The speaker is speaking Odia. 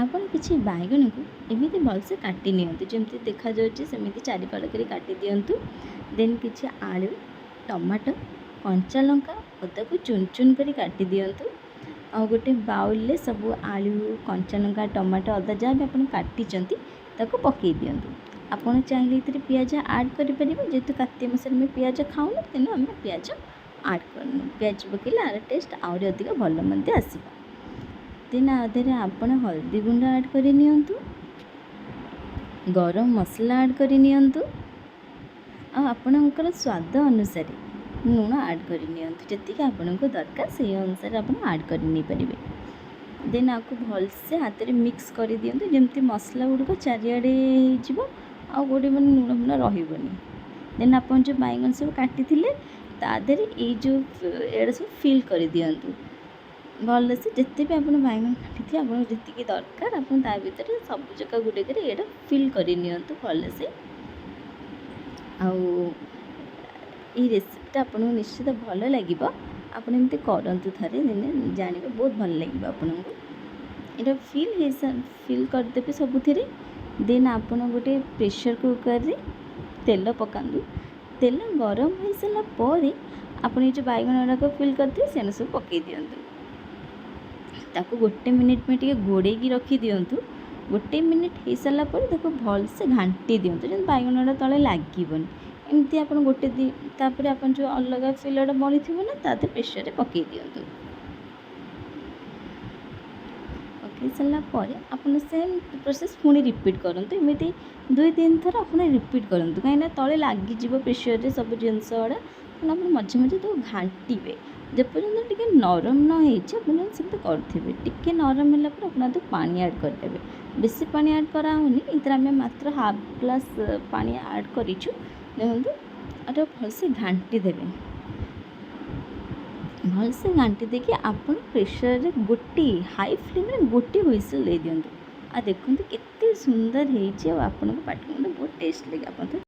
ଆପଣ କିଛି ବାଇଗଣକୁ ଏମିତି ଭଲସେ କାଟି ନିଅନ୍ତୁ, ଯେମିତି ଦେଖାଯାଉଛି ସେମିତି ଚାରିଫାଳ କରି କାଟି ଦିଅନ୍ତୁ। ଦେନ୍ କିଛି ଆଳୁ, ଟମାଟୋ, କଞ୍ଚା ଲଙ୍କା, ଅଦାକୁ ଚୁନ୍ ଚୁନ୍ କରି କାଟି ଦିଅନ୍ତୁ। ଆଉ ଗୋଟେ ବାଉଲରେ ସବୁ ଆଳୁ, କଞ୍ଚା ଲଙ୍କା, ଟମାଟୋ, ଅଦା ଯାହା ବି ଆପଣ କାଟିଛନ୍ତି ତାକୁ ପକାଇ ଦିଅନ୍ତୁ। ଆପଣ ଚାହିଁଲେ ଏଥିରେ ପିଆଜ ଆଡ଼୍ କରିପାରିବେ, ଯେହେତୁ କାର୍ତ୍ତିକ ମାସରେ ଆମେ ପିଆଜ ଖାଉନୁ, ତେଣୁ ଆମେ ପିଆଜ ଆଡ଼୍ କରୁନୁ। ପିଆଜ ପକାଇଲେ ଆର ଟେଷ୍ଟ ଆହୁରି ଅଧିକ ଭଲ ମଧ୍ୟ ଆସିବ। ଦେନ୍ ଆ ଦେହରେ ଆପଣ ହଳଦୀ ଗୁଣ୍ଡ ଆଡ଼୍ କରି ନିଅନ୍ତୁ, ଗରମ ମସଲା ଆଡ଼୍ କରି ନିଅନ୍ତୁ, ଆଉ ଆପଣଙ୍କର ସ୍ୱାଦ ଅନୁସାରେ ଲୁଣ ଆଡ଼୍ କରି ନିଅନ୍ତୁ। ଯେତିକି ଆପଣଙ୍କୁ ଦରକାର ସେଇ ଅନୁସାରେ ଆପଣ ଆଡ଼୍ କରି ନେଇପାରିବେ। ଦେନ୍ ଆକୁ ଭଲସେ ହାତରେ ମିକ୍ସ କରିଦିଅନ୍ତୁ, ଯେମିତି ମସଲା ଗୁଡ଼ିକ ଚାରିଆଡ଼େ ହେଇଯିବ ଆଉ ଗୋଟେ ମାନେ ଲୁଣ ଫୁଣ ରହିବନି। ଦେନ୍ ଆପଣ ଯେଉଁ ବାଇଗଣ ସବୁ କାଟିଥିଲେ ତା ଦେହରେ ଏଇ ଯେଉଁ ଏଇଟା ସବୁ ଫିଲ୍ କରିଦିଅନ୍ତୁ ଭଲସେ। ଯେତେ ବି ଆପଣ ବାଇଗଣ କାଟିଥିବେ ଆପଣଙ୍କୁ ଯେତିକି ଦରକାର ଆପଣ ତା ଭିତରେ ସବୁ ଯାକ ଗୁଡ଼ିକରେ ଏଇଟା ଫିଲ୍ କରି ନିଅନ୍ତୁ ଭଲସେ। ଆଉ ଏଇ ରେସିପିଟା ଆପଣଙ୍କୁ ନିଶ୍ଚିତ ଭଲ ଲାଗିବ। ଆପଣ ଏମିତି କରନ୍ତୁ ଥରେ, ଦିନେ ଜାଣିବେ ବହୁତ ଭଲ ଲାଗିବ ଆପଣଙ୍କୁ। ଏଇଟା ଫିଲ୍ କରିଦେବେ ସବୁଥିରେ। ଦେନ୍ ଆପଣ ଗୋଟେ ପ୍ରେସର୍ କୁକର୍ରେ ତେଲ ପକାନ୍ତୁ। ତେଲ ଗରମ ହୋଇସାରିଲା ପରେ ଆପଣ ଏଇ ଯେଉଁ ବାଇଗଣ ଗୁଡ଼ାକ ଫିଲ୍ କରିଥିବେ ସେଗୁଡ଼ା ସବୁ ପକାଇ ଦିଅନ୍ତୁ। ତାକୁ 1 ମିନିଟ୍ ପାଇଁ ଟିକେ ଘୋଡ଼େଇକି ରଖିଦିଅନ୍ତୁ। 1 ମିନିଟ୍ ହେଇସାରିଲା ପରେ ତାକୁ ଭଲସେ ଘାଣ୍ଟି ଦିଅନ୍ତୁ, ଯେମିତି ବାଇଗଣଟା ତଳେ ଲାଗିବନି। ଏମିତି ଆପଣ ତାପରେ ଆପଣ ଯେଉଁ ଅଲଗା ଫିଲଟା ବଳିଥିବ ନା ତା ଦେହରେ ପ୍ରେସର୍ରେ ପକାଇ ଦିଅନ୍ତୁ। ପକାଇ ସାରିଲା ପରେ ଆପଣ ସେମ୍ ପ୍ରୋସେସ୍ ପୁଣି ରିପିଟ୍ କରନ୍ତୁ। ଏମିତି 2-3 ଥର ଆପଣ ରିପିଟ୍ କରନ୍ତୁ, କାହିଁକିନା ତଳେ ଲାଗିଯିବ ପ୍ରେସର୍ରେ ସବୁ ଜିନିଷ ଗୁଡ଼ା। ତେଣୁ ଆପଣ ମଝି ମଝି ତାକୁ ଘାଣ୍ଟିବେ ଯେପର୍ଯ୍ୟନ୍ତ ଟିକେ ନରମ ନ ହେଇଛି। ଆପଣ ସେମିତି କରୁଥିବେ। ଟିକେ ନରମ ହେଲା ପରେ ଆପଣ ତାକୁ ପାଣି ଆଡ଼୍ କରିଦେବେ। ବେଶୀ ପାଣି ଆଡ଼୍ କରାହେଉନି, ଏଥିରେ ଆମେ ମାତ୍ର ହାଫ୍ ଗ୍ଲାସ୍ ପାଣି ଆଡ଼୍ କରିଛୁ। ଦେଖନ୍ତୁ ଏଇଟା ଭଲସେ ଘାଣ୍ଟି ଦେବେ। ଭଲସେ ଘାଣ୍ଟି ଦେଇକି ଆପଣ ପ୍ରେସର୍ରେ ହାଇ ଫ୍ଲେମ୍ରେ ଗୋଟିଏ ହୁଇସିଲ୍ ଦେଇଦିଅନ୍ତୁ। ଆଉ ଦେଖନ୍ତୁ କେତେ ସୁନ୍ଦର ହେଇଛି, ଆଉ ଆପଣଙ୍କ ପାଟିକୁ ବହୁତ ଟେଷ୍ଟ ଲାଗେ। ଆପଣ ତ